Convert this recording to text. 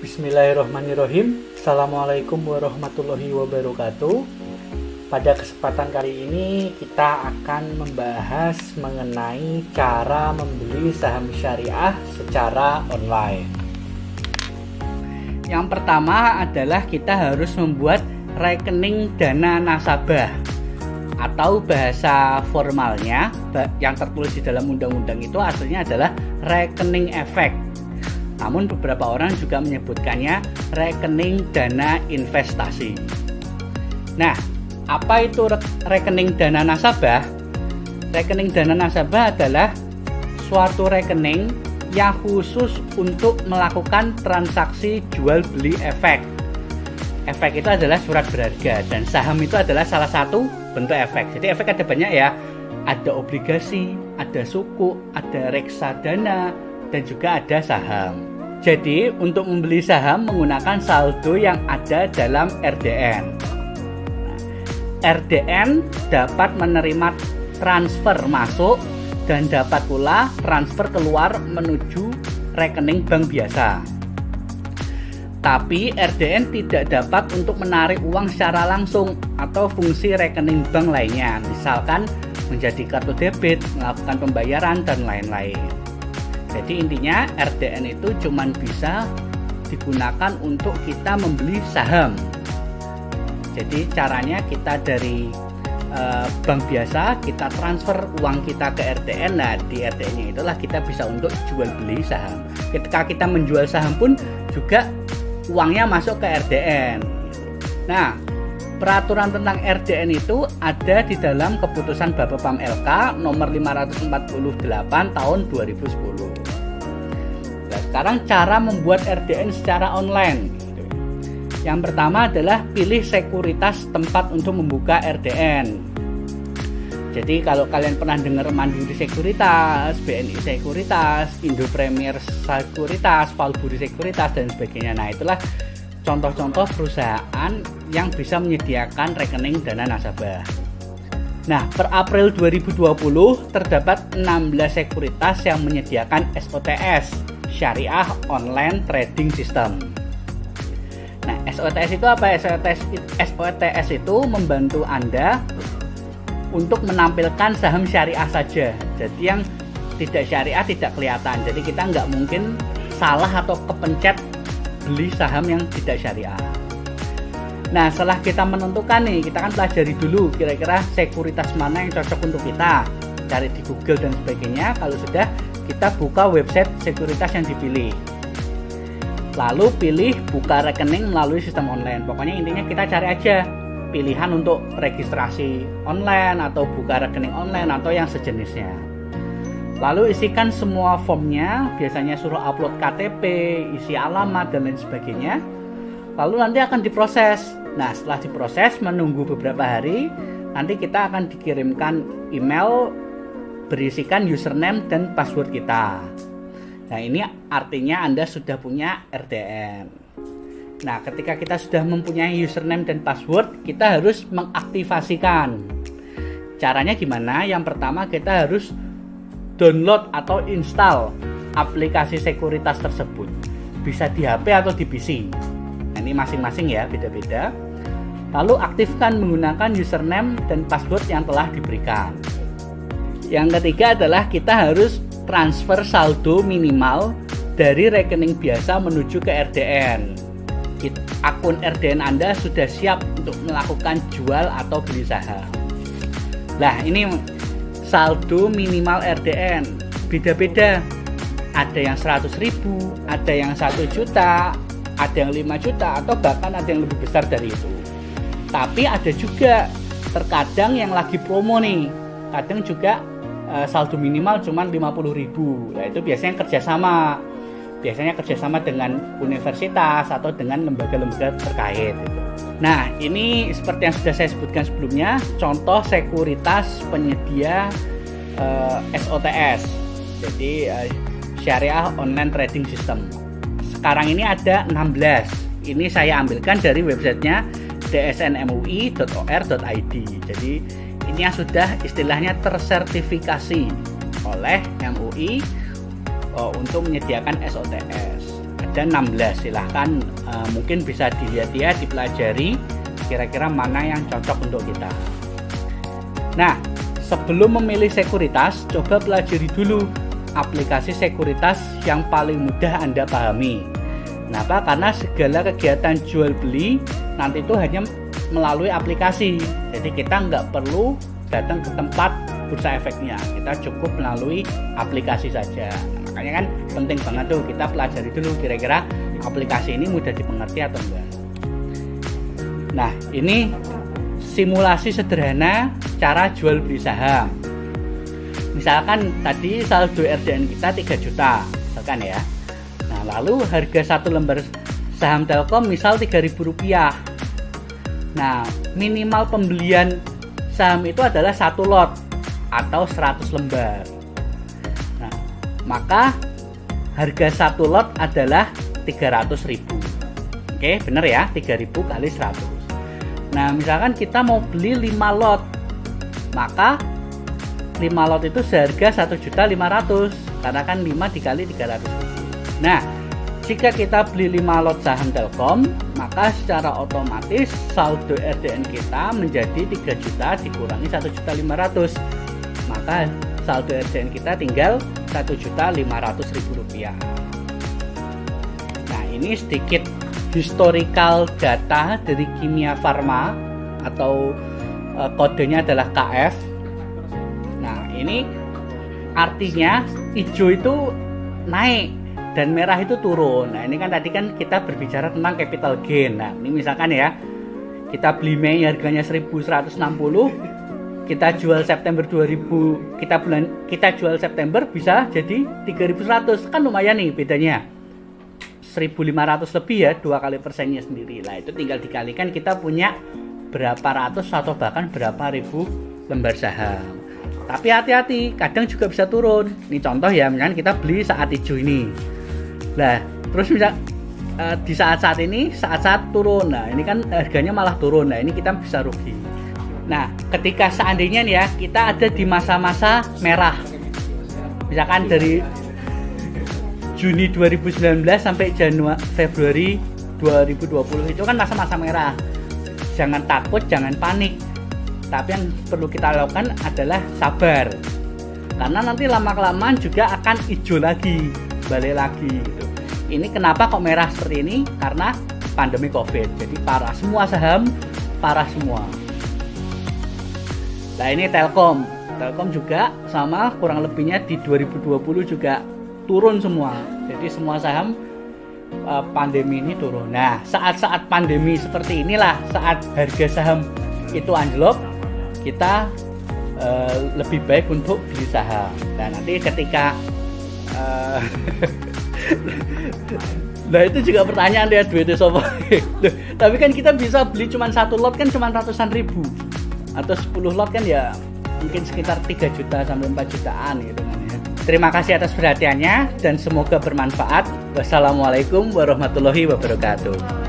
Bismillahirrahmanirrahim. Assalamualaikum warahmatullahi wabarakatuh. Pada kesempatan kali ini kita akan membahas mengenai cara membeli saham syariah secara online. Yang pertama adalah kita harus membuat rekening dana nasabah, atau bahasa formalnya yang tertulis di dalam undang-undang itu aslinya adalah rekening efek. Namun beberapa orang juga menyebutkannya rekening dana investasi. Nah, apa itu rekening dana nasabah? Rekening dana nasabah adalah suatu rekening yang khusus untuk melakukan transaksi jual beli efek. Efek itu adalah surat berharga, dan saham itu adalah salah satu bentuk efek. Jadi efek ada banyak ya. Ada obligasi, ada suku, ada reksadana, dan juga ada saham. Jadi untuk membeli saham menggunakan saldo yang ada dalam RDN. RDN dapat menerima transfer masuk dan dapat pula transfer keluar menuju rekening bank biasa. Tapi RDN tidak dapat untuk menarik uang secara langsung atau fungsi rekening bank lainnya, misalkan menjadi kartu debit, melakukan pembayaran, dan lain-lain. Jadi intinya RDN itu cuma bisa digunakan untuk kita membeli saham. Jadi caranya kita dari bank biasa kita transfer uang kita ke RDN. Nah, di RDN-nya itulah kita bisa untuk jual beli saham. Ketika kita menjual saham pun juga uangnya masuk ke RDN. Nah, peraturan tentang RDN itu ada di dalam keputusan Bapepam LK nomor 548 tahun 2010. Nah, sekarang cara membuat RDN secara online. Yang pertama adalah pilih sekuritas tempat untuk membuka RDN. Jadi kalau kalian pernah dengar Mandiri Sekuritas, BNI Sekuritas, Indo Premier Sekuritas, Valburi Sekuritas, dan sebagainya. Nah, itulah contoh-contoh perusahaan yang bisa menyediakan rekening dana nasabah. Nah, per April 2020 terdapat 16 sekuritas yang menyediakan SOTS, Syariah Online Trading System. Nah, SOTS itu apa? SOTS itu membantu Anda untuk menampilkan saham syariah saja. Jadi yang tidak syariah tidak kelihatan. Jadi kita nggak mungkin salah atau kepencet beli saham yang tidak syariah. Nah, setelah kita menentukan nih, kita kan pelajari dulu kira-kira sekuritas mana yang cocok untuk kita. Cari di Google dan sebagainya. Kalau sudah, kita buka website sekuritas yang dipilih. Lalu pilih buka rekening melalui sistem online. Pokoknya intinya kita cari aja pilihan untuk registrasi online atau buka rekening online atau yang sejenisnya. Lalu isikan semua formnya, biasanya suruh upload KTP, isi alamat, dan lain sebagainya. Lalu nanti akan diproses. Nah, setelah diproses, menunggu beberapa hari, nanti kita akan dikirimkan email berisikan username dan password kita. Nah, ini artinya Anda sudah punya RDN. Nah, ketika kita sudah mempunyai username dan password, kita harus mengaktifasikan. Caranya gimana? Yang pertama, kita harus download atau install aplikasi sekuritas tersebut. Bisa di HP atau di PC. Nah, ini masing-masing ya, beda-beda. Lalu aktifkan menggunakan username dan password yang telah diberikan. Yang ketiga adalah kita harus transfer saldo minimal dari rekening biasa menuju ke RDN. Akun RDN Anda sudah siap untuk melakukan jual atau beli saham. Nah, ini saldo minimal RDN beda-beda. Ada yang 100.000, ada yang 1 juta, ada yang 5 juta, atau bahkan ada yang lebih besar dari itu. Tapi ada juga terkadang yang lagi promo nih. Kadang juga saldo minimal cuma 50.000. Nah, itu biasanya kerjasama. Biasanya kerjasama dengan universitas atau dengan lembaga-lembaga terkait. Nah, ini seperti yang sudah saya sebutkan sebelumnya, contoh sekuritas penyedia SOTS. Jadi Syariah Online Trading System. Sekarang ini ada 16. Ini saya ambilkan dari websitenya dsnmui.or.id. Jadi ini yang sudah istilahnya tersertifikasi oleh MUI untuk menyediakan SOTS. ada 16. Silahkan mungkin bisa dilihat ya, dipelajari kira-kira mana yang cocok untuk kita. Nah, sebelum memilih sekuritas, coba pelajari dulu aplikasi sekuritas yang paling mudah Anda pahami. Kenapa? Karena segala kegiatan jual beli nanti itu hanya melalui aplikasi. Jadi kita nggak perlu datang ke tempat bursa efeknya, kita cukup melalui aplikasi saja. Makanya kan penting banget tuh kita pelajari dulu kira-kira aplikasi ini mudah dimengerti atau enggak. Nah, ini simulasi sederhana cara jual beli saham. Misalkan tadi saldo RDN kita 3 juta, misalkan ya. Nah, lalu harga satu lembar saham Telkom misal Rp3.000. Nah, minimal pembelian saham itu adalah 1 lot atau 100 lembar. Nah, maka harga 1 lot adalah 300.000. Oke, bener ya, 3.000 kali 100. Nah, misalkan kita mau beli 5 lot, maka 5 lot itu seharga 1.500.000 karena kan 5 dikali 300.000. Nah, jika kita beli 5 lot saham Telkom, maka secara otomatis saldo RDN kita menjadi 3 juta dikurangi 1.500.000. Maka saldo RDN kita tinggal Rp1.500.000. Nah, ini sedikit historical data dari Kimia Farma atau kodenya adalah KF. Nah, ini artinya hijau itu naik dan merah itu turun. Nah, ini kan tadi kan kita berbicara tentang capital gain. Nah, ini misalkan ya, kita beli Mei harganya 1.160, kita jual September 2000, kita jual September bisa jadi 3.100, kan lumayan nih bedanya. 1.500 lebih ya, 2 kali persennya sendiri. Lah itu tinggal dikalikan kita punya berapa ratus atau bahkan berapa ribu lembar saham. Tapi hati-hati, kadang juga bisa turun. Ini contoh ya, misalkan kita beli saat hijau ini. Nah, terus misal di saat-saat ini saat-saat turun. Nah, ini kan harganya malah turun. Nah, ini kita bisa rugi. Nah, ketika seandainya nih ya, kita ada di masa-masa merah. Misalkan dari Juni 2019 sampai Februari 2020 itu kan masa-masa merah. Jangan takut, jangan panik. Tapi yang perlu kita lakukan adalah sabar. Karena nanti lama-kelamaan juga akan hijau lagi, balik lagi gitu. Ini kenapa kok merah seperti ini? Karena pandemi Covid. Jadi parah semua saham, parah semua. Nah, ini Telkom. Telkom juga sama kurang lebihnya di 2020 juga turun semua. Jadi semua saham pandemi ini turun. Nah, saat-saat pandemi seperti inilah, saat harga saham itu anjlok, kita lebih baik untuk beli saham. Dan nanti ketika nah itu juga pertanyaan dia, duitnya sopo. Tapi kan kita bisa beli cuma 1 lot kan cuma ratusan ribu, atau 10 lot kan ya mungkin sekitar 3 juta sampai 4 jutaan gitu kan ya. Terima kasih atas perhatiannya dan semoga bermanfaat. Wassalamualaikum warahmatullahi wabarakatuh.